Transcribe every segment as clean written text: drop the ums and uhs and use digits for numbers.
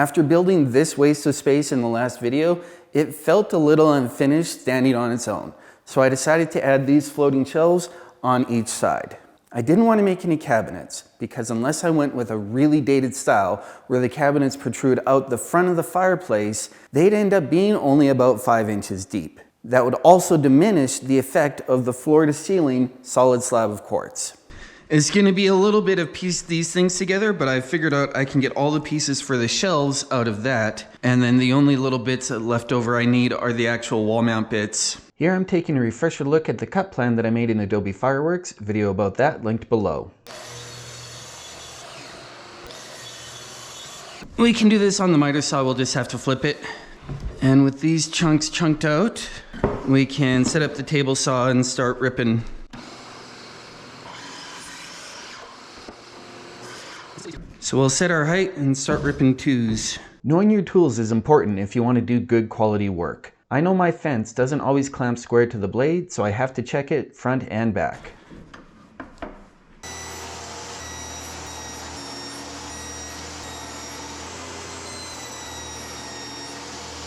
After building this waste of space in the last video, it felt a little unfinished standing on its own. So I decided to add these floating shelves on each side. I didn't want to make any cabinets because unless I went with a really dated style where the cabinets protrude out the front of the fireplace, they'd end up being only about 5 inches deep. That would also diminish the effect of the floor to ceiling solid slab of quartz. It's going to be a little bit of piece these things together, but I figured out I can get all the pieces for the shelves out of that. And then the only little bits left over I need are the actual wall mount bits. Here I'm taking a refresher look at the cut plan that I made in Adobe Fireworks. Video about that linked below. We can do this on the miter saw, we'll just have to flip it. And with these chunks chunked out, we can set up the table saw and start ripping. So we'll set our height and start ripping 2s. Knowing your tools is important if you want to do good quality work. I know my fence doesn't always clamp square to the blade, so I have to check it front and back.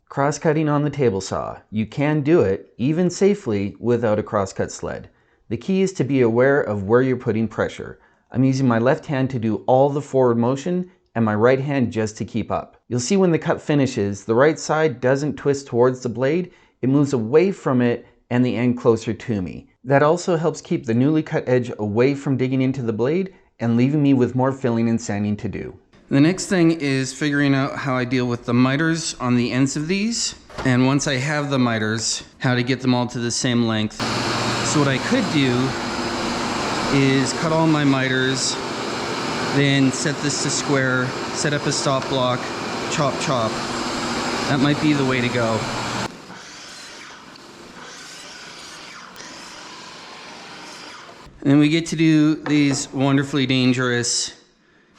Cross-cutting on the table saw. You can do it, even safely, without a crosscut sled. The key is to be aware of where you're putting pressure. I'm using my left hand to do all the forward motion and my right hand just to keep up. You'll see when the cut finishes, the right side doesn't twist towards the blade, it moves away from it and the end closer to me. That also helps keep the newly cut edge away from digging into the blade and leaving me with more filling and sanding to do. The next thing is figuring out how I deal with the miters on the ends of these. And once I have the miters, how to get them all to the same length. So what I could do is cut all my miters, then set this to square, set up a stop block, chop chop. That might be the way to go. And then we get to do these wonderfully dangerous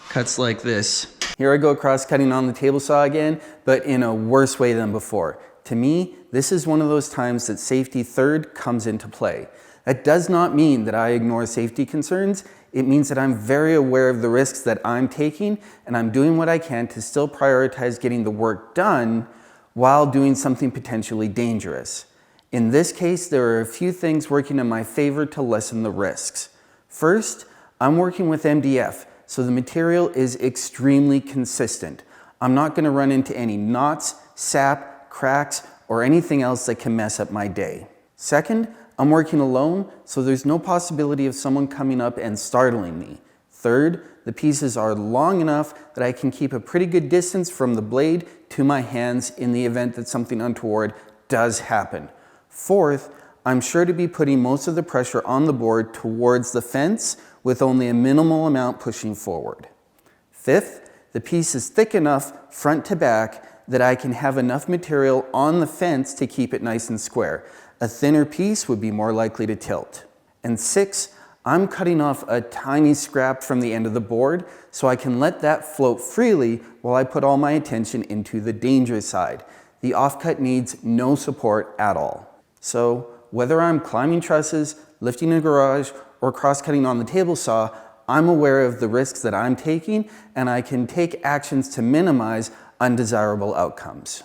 cuts like this. Here I go cross-cutting on the table saw again, but in a worse way than before. To me, this is one of those times that safety third comes into play. That does not mean that I ignore safety concerns. It means that I'm very aware of the risks that I'm taking and I'm doing what I can to still prioritize getting the work done while doing something potentially dangerous. In this case, there are a few things working in my favor to lessen the risks. First, I'm working with MDF, so the material is extremely consistent. I'm not going to run into any knots, sap, cracks, or anything else that can mess up my day. Second, I'm working alone, so there's no possibility of someone coming up and startling me. Third, the pieces are long enough that I can keep a pretty good distance from the blade to my hands in the event that something untoward does happen. Fourth, I'm sure to be putting most of the pressure on the board towards the fence with only a minimal amount pushing forward. Fifth, the piece is thick enough front to back that I can have enough material on the fence to keep it nice and square. A thinner piece would be more likely to tilt. And six, I'm cutting off a tiny scrap from the end of the board so I can let that float freely while I put all my attention into the dangerous side. The offcut needs no support at all. So whether I'm climbing trusses, lifting a garage, or cross-cutting on the table saw, I'm aware of the risks that I'm taking and I can take actions to minimize undesirable outcomes.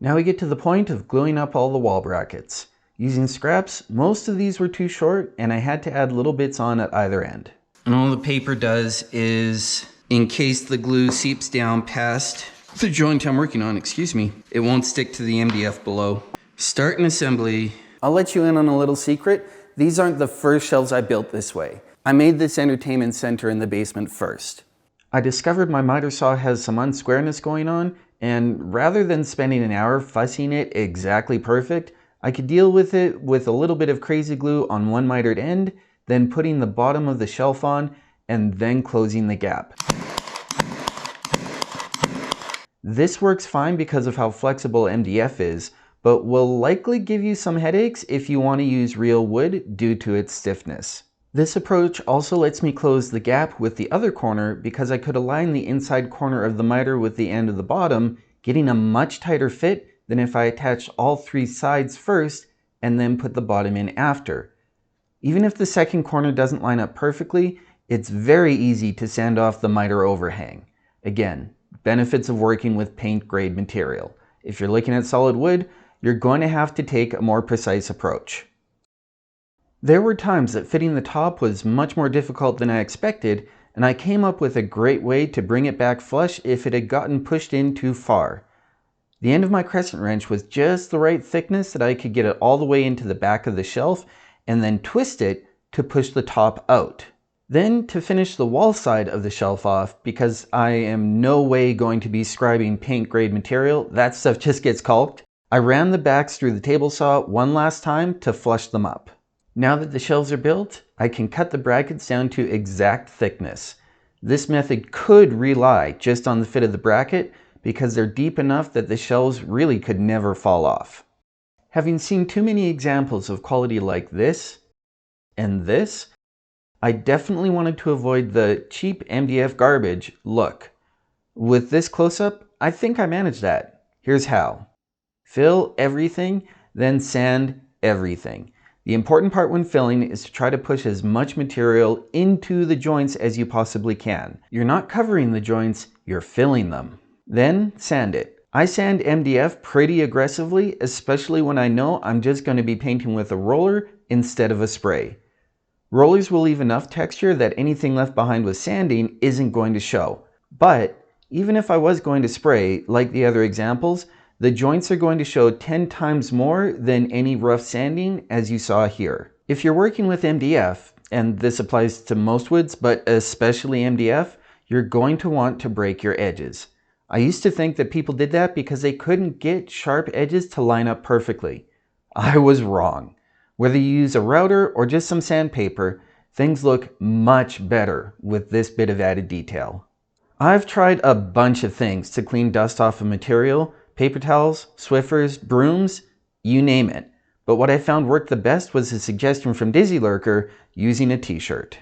Now we get to the point of gluing up all the wall brackets. Using scraps, most of these were too short and I had to add little bits on at either end. And all the paper does is, in case the glue seeps down past the joint I'm working on, it won't stick to the MDF below. Start an assembly. I'll let you in on a little secret. These aren't the first shelves I built this way. I made this entertainment center in the basement first. I discovered my miter saw has some unsquareness going on, and rather than spending an hour fussing it exactly perfect, I could deal with it with a little bit of crazy glue on one mitered end, then putting the bottom of the shelf on, and then closing the gap. This works fine because of how flexible MDF is, but will likely give you some headaches if you want to use real wood due to its stiffness. This approach also lets me close the gap with the other corner because I could align the inside corner of the miter with the end of the bottom, getting a much tighter fit than if I attached all three sides first and then put the bottom in after. Even if the second corner doesn't line up perfectly, it's very easy to sand off the miter overhang. Again, benefits of working with paint grade material. If you're looking at solid wood, you're going to have to take a more precise approach. There were times that fitting the top was much more difficult than I expected, and I came up with a great way to bring it back flush if it had gotten pushed in too far. The end of my crescent wrench was just the right thickness that I could get it all the way into the back of the shelf and then twist it to push the top out. Then to finish the wall side of the shelf off, because I am no way going to be scribing paint grade material, that stuff just gets caulked, I ran the backs through the table saw one last time to flush them up. Now that the shelves are built, I can cut the brackets down to exact thickness. This method could rely just on the fit of the bracket because they're deep enough that the shelves really could never fall off. Having seen too many examples of quality like this and this, I definitely wanted to avoid the cheap MDF garbage look. With this close-up, I think I managed that. Here's how. Fill everything, then sand everything. The important part when filling is to try to push as much material into the joints as you possibly can. You're not covering the joints, you're filling them. Then sand it. I sand MDF pretty aggressively, especially when I know I'm just going to be painting with a roller instead of a spray. Rollers will leave enough texture that anything left behind with sanding isn't going to show. But even if I was going to spray, like the other examples, the joints are going to show 10 times more than any rough sanding as you saw here. If you're working with MDF, and this applies to most woods, but especially MDF, you're going to want to break your edges. I used to think that people did that because they couldn't get sharp edges to line up perfectly. I was wrong. Whether you use a router or just some sandpaper, things look much better with this bit of added detail. I've tried a bunch of things to clean dust off of material, paper towels, Swiffers, brooms, you name it. But what I found worked the best was a suggestion from Dizzy Lurker using a t-shirt.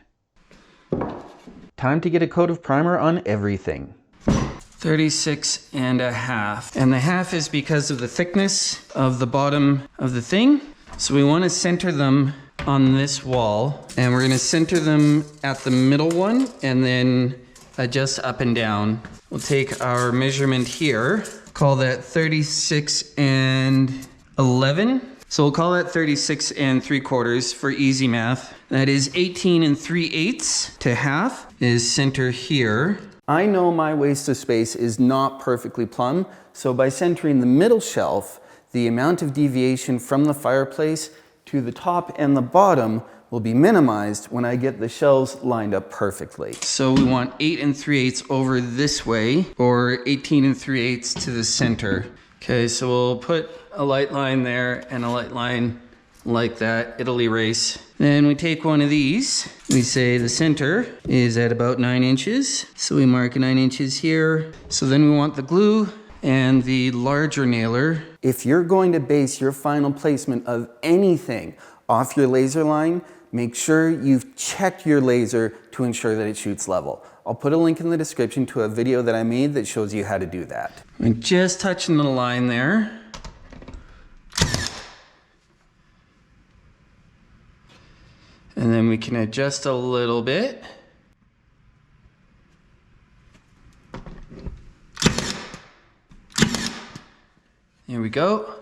Time to get a coat of primer on everything. 36.5. And the half is because of the thickness of the bottom of the thing. So we want to center them on this wall, and we're going to center them at the middle one and then adjust up and down. We'll take our measurement here, call that 36.11. So we'll call that 36.75 for easy math. That is 18 3/8 to half is center here. I know my waist of space is not perfectly plumb, so by centering the middle shelf, the amount of deviation from the fireplace to the top and the bottom will be minimized when I get the shelves lined up perfectly. So we want 8 3/8 over this way, or 18 3/8 to the center. Okay, so we'll put a light line there and a light line like that. It'll erase. Then we take one of these. We say the center is at about 9 inches. So we mark 9 inches here. So then we want the glue and the larger nailer. If you're going to base your final placement of anything off your laser line, make sure you've checked your laser to ensure that it shoots level. I'll put a link in the description to a video that I made that shows you how to do that. I'm just touching the line there. And then we can adjust a little bit. There we go.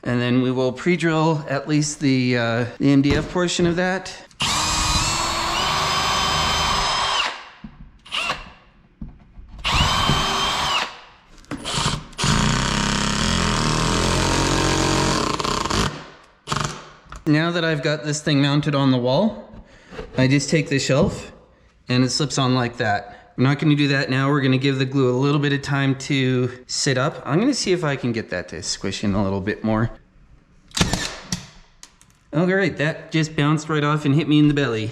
And then we will pre-drill at least the MDF portion of that. Now that I've got this thing mounted on the wall, I just take the shelf and it slips on like that. We're not going to do that now. We're going to give the glue a little bit of time to sit up. I'm going to see if I can get that to squish in a little bit more. All right, that just bounced right off and hit me in the belly.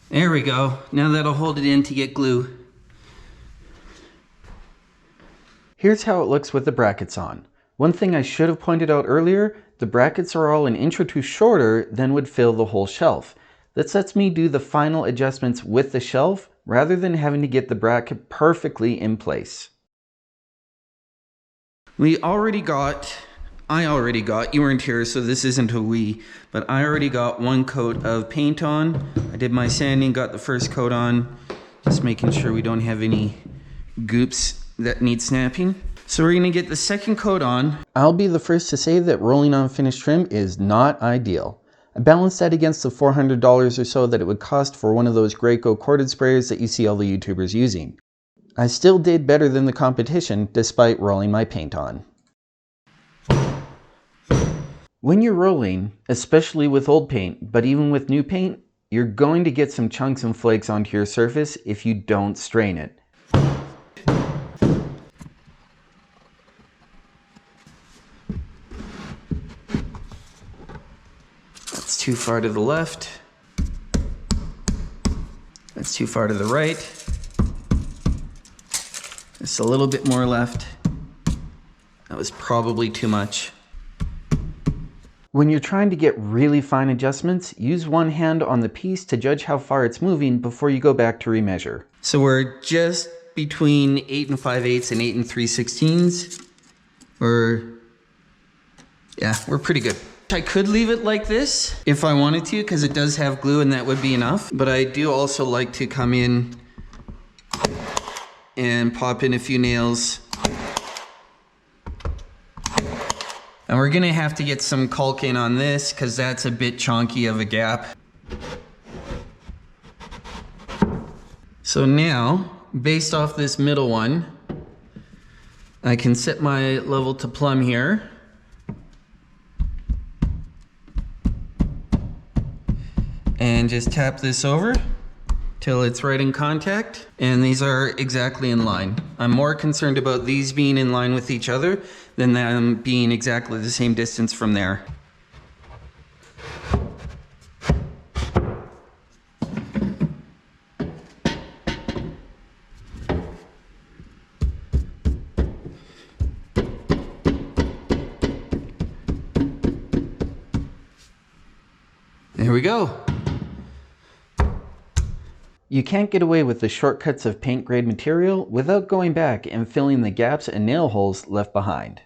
There we go. Now that'll hold it in to get glue. Here's how it looks with the brackets on. One thing I should have pointed out earlier, the brackets are all an inch or two shorter than would fill the whole shelf. This lets me do the final adjustments with the shelf rather than having to get the bracket perfectly in place. We already got I already got, you weren't here, so this isn't a we, but I already got one coat of paint on. I did my sanding, got the first coat on, just making sure we don't have any goops that need snapping. So we're gonna get the second coat on. I'll be the first to say that rolling on finished trim is not ideal. I balanced that against the $400 or so that it would cost for one of those Graco corded sprayers that you see all the YouTubers using. I still did better than the competition despite rolling my paint on. When you're rolling, especially with old paint, but even with new paint, you're going to get some chunks and flakes onto your surface if you don't strain it. That's too far to the left. That's too far to the right. Just a little bit more left. That was probably too much. When you're trying to get really fine adjustments, use one hand on the piece to judge how far it's moving before you go back to remeasure. So we're just between 8 5/8 and 8 3/16. We're pretty good. I could leave it like this if I wanted to, because it does have glue and that would be enough. But I do also like to come in and pop in a few nails. And we're gonna have to get some caulk in on this because that's a bit chonky of a gap. So now, based off this middle one, I can set my level to plumb here. And just tap this over till it's right in contact. And these are exactly in line. I'm more concerned about these being in line with each other than them being exactly the same distance from there. There we go. You can't get away with the shortcuts of paint grade material without going back and filling the gaps and nail holes left behind.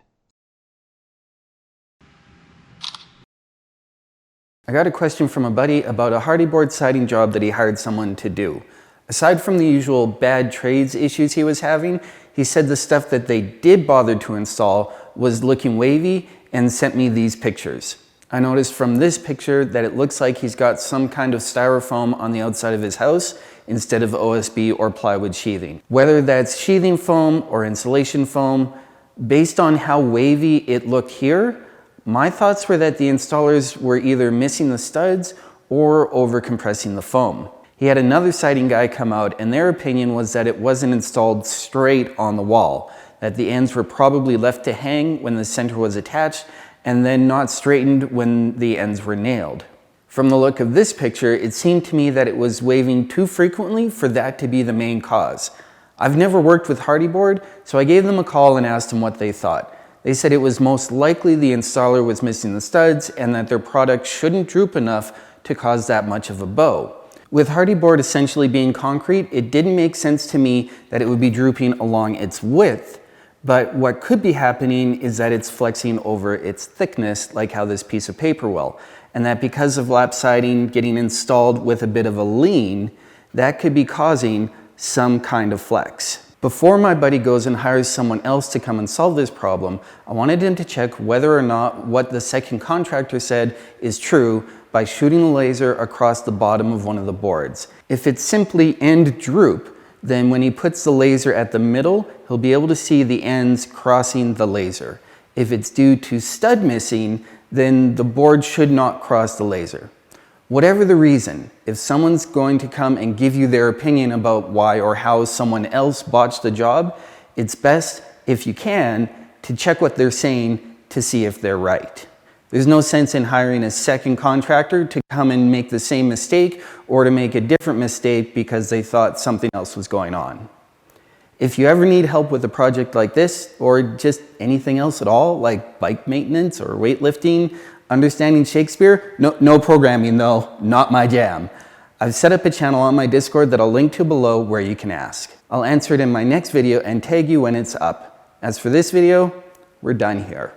I got a question from a buddy about a hardy board siding job that he hired someone to do. Aside from the usual bad trades issues he was having, he said the stuff that they did bother to install was looking wavy and sent me these pictures. I noticed from this picture that it looks like he's got some kind of styrofoam on the outside of his house instead of OSB or plywood sheathing. Whether that's sheathing foam or insulation foam, based on how wavy it looked here, my thoughts were that the installers were either missing the studs or over compressing the foam. He had another siding guy come out and their opinion was that it wasn't installed straight on the wall, that the ends were probably left to hang when the center was attached and then not straightened when the ends were nailed. From the look of this picture, it seemed to me that it was waving too frequently for that to be the main cause. I've never worked with hardy board, so I gave them a call and asked them what they thought. They said it was most likely the installer was missing the studs and that their product shouldn't droop enough to cause that much of a bow. With hardy board essentially being concrete, it didn't make sense to me that it would be drooping along its width. But what could be happening is that it's flexing over its thickness, like how this piece of paper will. And that because of lap siding getting installed with a bit of a lean, that could be causing some kind of flex. Before my buddy goes and hires someone else to come and solve this problem, I wanted him to check whether or not what the second contractor said is true by shooting a laser across the bottom of one of the boards. If it's simply end droop, then when he puts the laser at the middle, he'll be able to see the ends crossing the laser. If it's due to stud missing, then the board should not cross the laser. Whatever the reason, if someone's going to come and give you their opinion about why or how someone else botched the job, it's best, if you can, to check what they're saying to see if they're right. There's no sense in hiring a second contractor to come and make the same mistake or to make a different mistake because they thought something else was going on. If you ever need help with a project like this, or just anything else at all, like bike maintenance or weightlifting, understanding Shakespeare, no programming though, not my jam. I've set up a channel on my Discord that I'll link to below where you can ask. I'll answer it in my next video and tag you when it's up. As for this video, we're done here.